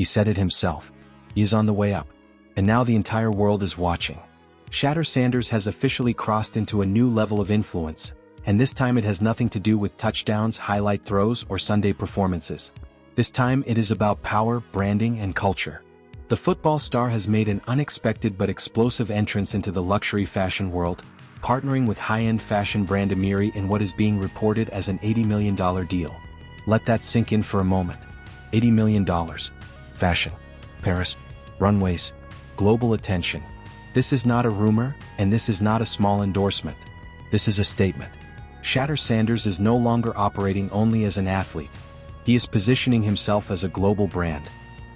He said it himself. He is on the way up. And now the entire world is watching. Shadur Sanders has officially crossed into a new level of influence, and this time it has nothing to do with touchdowns, highlight throws, or Sunday performances. This time it is about power, branding, and culture. The football star has made an unexpected but explosive entrance into the luxury fashion world, partnering with high-end fashion brand Amiri in what is being reported as an $80 million deal. Let that sink in for a moment. $80 million. Fashion. Paris. Runways. Global attention. This is not a rumor, and this is not a small endorsement. This is a statement. Shadur Sanders is no longer operating only as an athlete. He is positioning himself as a global brand.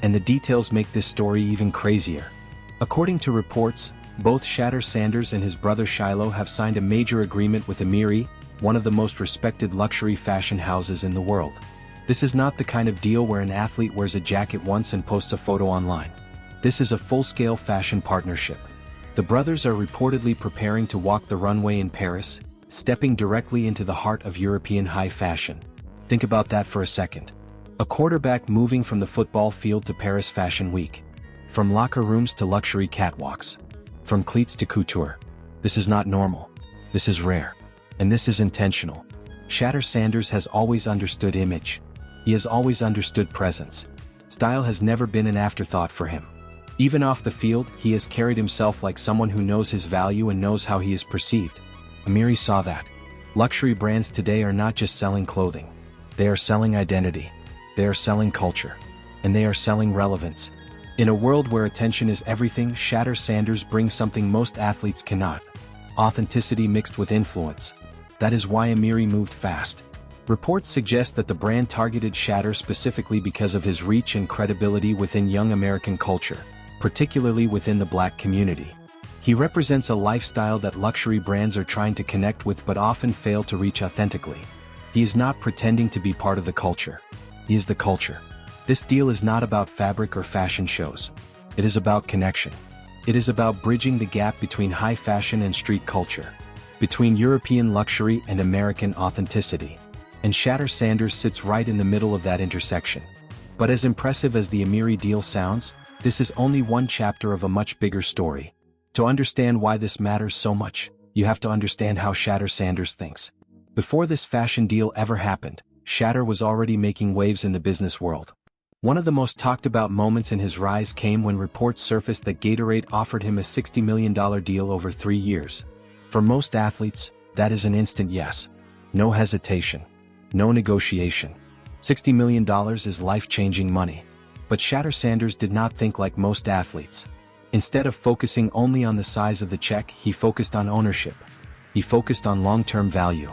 And the details make this story even crazier. According to reports, both Shadur Sanders and his brother Shiloh have signed a major agreement with Amiri, one of the most respected luxury fashion houses in the world. This is not the kind of deal where an athlete wears a jacket once and posts a photo online. This is a full-scale fashion partnership. The brothers are reportedly preparing to walk the runway in Paris, stepping directly into the heart of European high fashion. Think about that for a second. A quarterback moving from the football field to Paris Fashion Week. From locker rooms to luxury catwalks. From cleats to couture. This is not normal. This is rare. And this is intentional. Shadur Sanders has always understood image. He has always understood presence. Style has never been an afterthought for him. Even off the field, he has carried himself like someone who knows his value and knows how he is perceived. Amiri saw that. Luxury brands today are not just selling clothing. They are selling identity. They are selling culture. And they are selling relevance. In a world where attention is everything, Shadur Sanders brings something most athletes cannot. Authenticity mixed with influence. That is why Amiri moved fast. Reports suggest that the brand targeted Shadur specifically because of his reach and credibility within young American culture, particularly within the Black community. He represents a lifestyle that luxury brands are trying to connect with but often fail to reach authentically. He is not pretending to be part of the culture. He is the culture. This deal is not about fabric or fashion shows. It is about connection. It is about bridging the gap between high fashion and street culture, between European luxury and American authenticity. And Shadur Sanders sits right in the middle of that intersection. But as impressive as the Amiri deal sounds, this is only one chapter of a much bigger story. To understand why this matters so much, you have to understand how Shadur Sanders thinks. Before this fashion deal ever happened, Shadur was already making waves in the business world. One of the most talked about moments in his rise came when reports surfaced that Gatorade offered him a $60 million deal over 3 years. For most athletes, that is an instant yes. No hesitation. No negotiation. $60 million is life-changing money. But Shadur Sanders did not think like most athletes. Instead of focusing only on the size of the check, he focused on ownership. He focused on long-term value.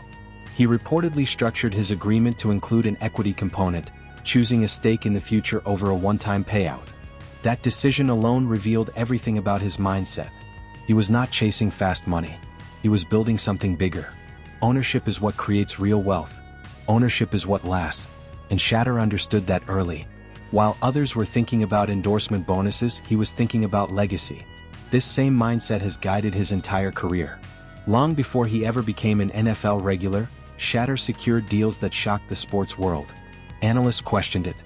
He reportedly structured his agreement to include an equity component, choosing a stake in the future over a one-time payout. That decision alone revealed everything about his mindset. He was not chasing fast money. He was building something bigger. Ownership is what creates real wealth. Ownership is what lasts. And Shadur understood that early. While others were thinking about endorsement bonuses, he was thinking about legacy. This same mindset has guided his entire career. Long before he ever became an NFL regular, Shadur secured deals that shocked the sports world. Analysts questioned it.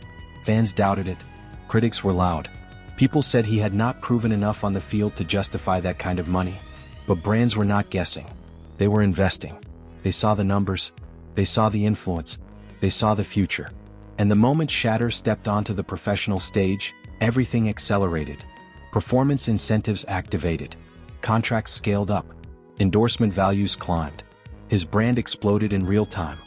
Fans doubted it. Critics were loud. People said he had not proven enough on the field to justify that kind of money. But brands were not guessing. They were investing. They saw the numbers. They saw the influence. They saw the future. And the moment Shadur stepped onto the professional stage, everything accelerated. Performance incentives activated. Contracts scaled up. Endorsement values climbed. His brand exploded in real time.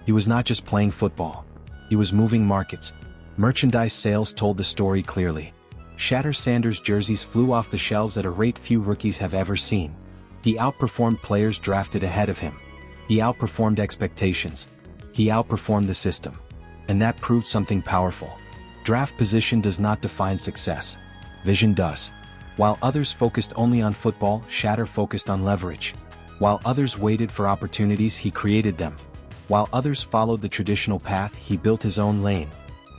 He was not just playing football. He was moving markets. Merchandise sales told the story clearly. Shadur Sanders jerseys flew off the shelves at a rate few rookies have ever seen. He outperformed players drafted ahead of him. He outperformed expectations. He outperformed the system. And that proved something powerful. Draft position does not define success. Vision does. While others focused only on football, Shadur focused on leverage. While others waited for opportunities, he created them. While others followed the traditional path, he built his own lane.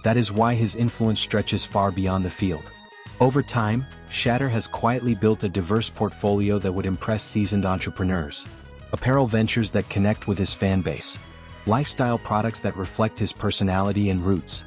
That is why his influence stretches far beyond the field. Over time, Shadur has quietly built a diverse portfolio that would impress seasoned entrepreneurs. Apparel ventures that connect with his fan base. Lifestyle products that reflect his personality and roots.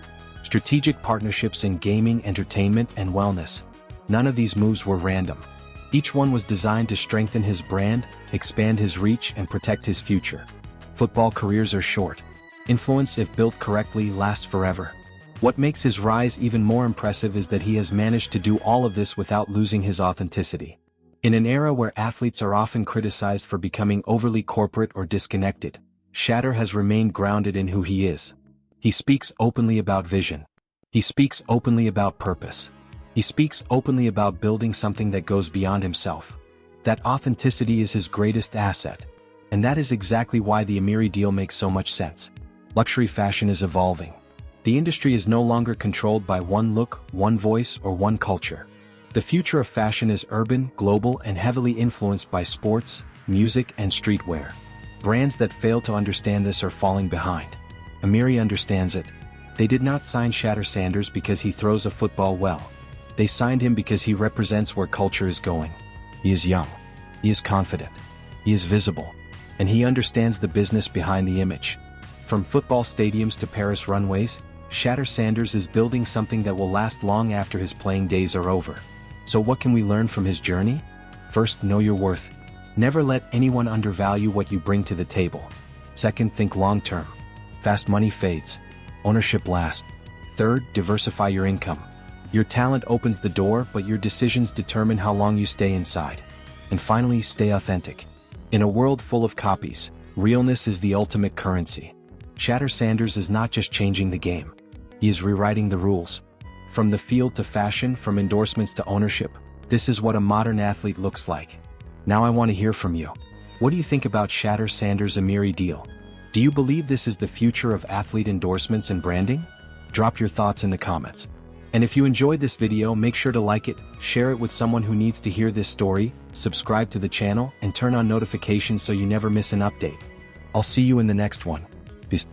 strategic partnerships in gaming, entertainment, and wellness. None of these moves were random. Each one was designed to strengthen his brand, expand his reach, and protect his future. Football careers are short. Influence, if built correctly, lasts forever. What makes his rise even more impressive is that he has managed to do all of this without losing his authenticity. In an era where athletes are often criticized for becoming overly corporate or disconnected, Shadur has remained grounded in who he is. He speaks openly about vision. He speaks openly about purpose. He speaks openly about building something that goes beyond himself. That authenticity is his greatest asset. And that is exactly why the Amiri deal makes so much sense. Luxury fashion is evolving. The industry is no longer controlled by one look, one voice, or one culture. The future of fashion is urban, global, and heavily influenced by sports, music, and streetwear. Brands that fail to understand this are falling behind. Amiri understands it. They did not sign Shadur Sanders because he throws a football well. They signed him because he represents where culture is going. He is young. He is confident. He is visible. And he understands the business behind the image. From football stadiums to Paris runways, Shadur Sanders is building something that will last long after his playing days are over. So what can we learn from his journey? First, know your worth. Never let anyone undervalue what you bring to the table. Second, think long-term. Fast money fades. Ownership lasts. Third, diversify your income. Your talent opens the door, but your decisions determine how long you stay inside. And finally, stay authentic. In a world full of copies, realness is the ultimate currency. Shadur Sanders is not just changing the game. He is rewriting the rules. From the field to fashion, from endorsements to ownership, this is what a modern athlete looks like. Now I want to hear from you. What do you think about Shadur Sanders' Amiri deal? Do you believe this is the future of athlete endorsements and branding? Drop your thoughts in the comments. And if you enjoyed this video, make sure to like it, share it with someone who needs to hear this story, subscribe to the channel, and turn on notifications so you never miss an update. I'll see you in the next one. Peace.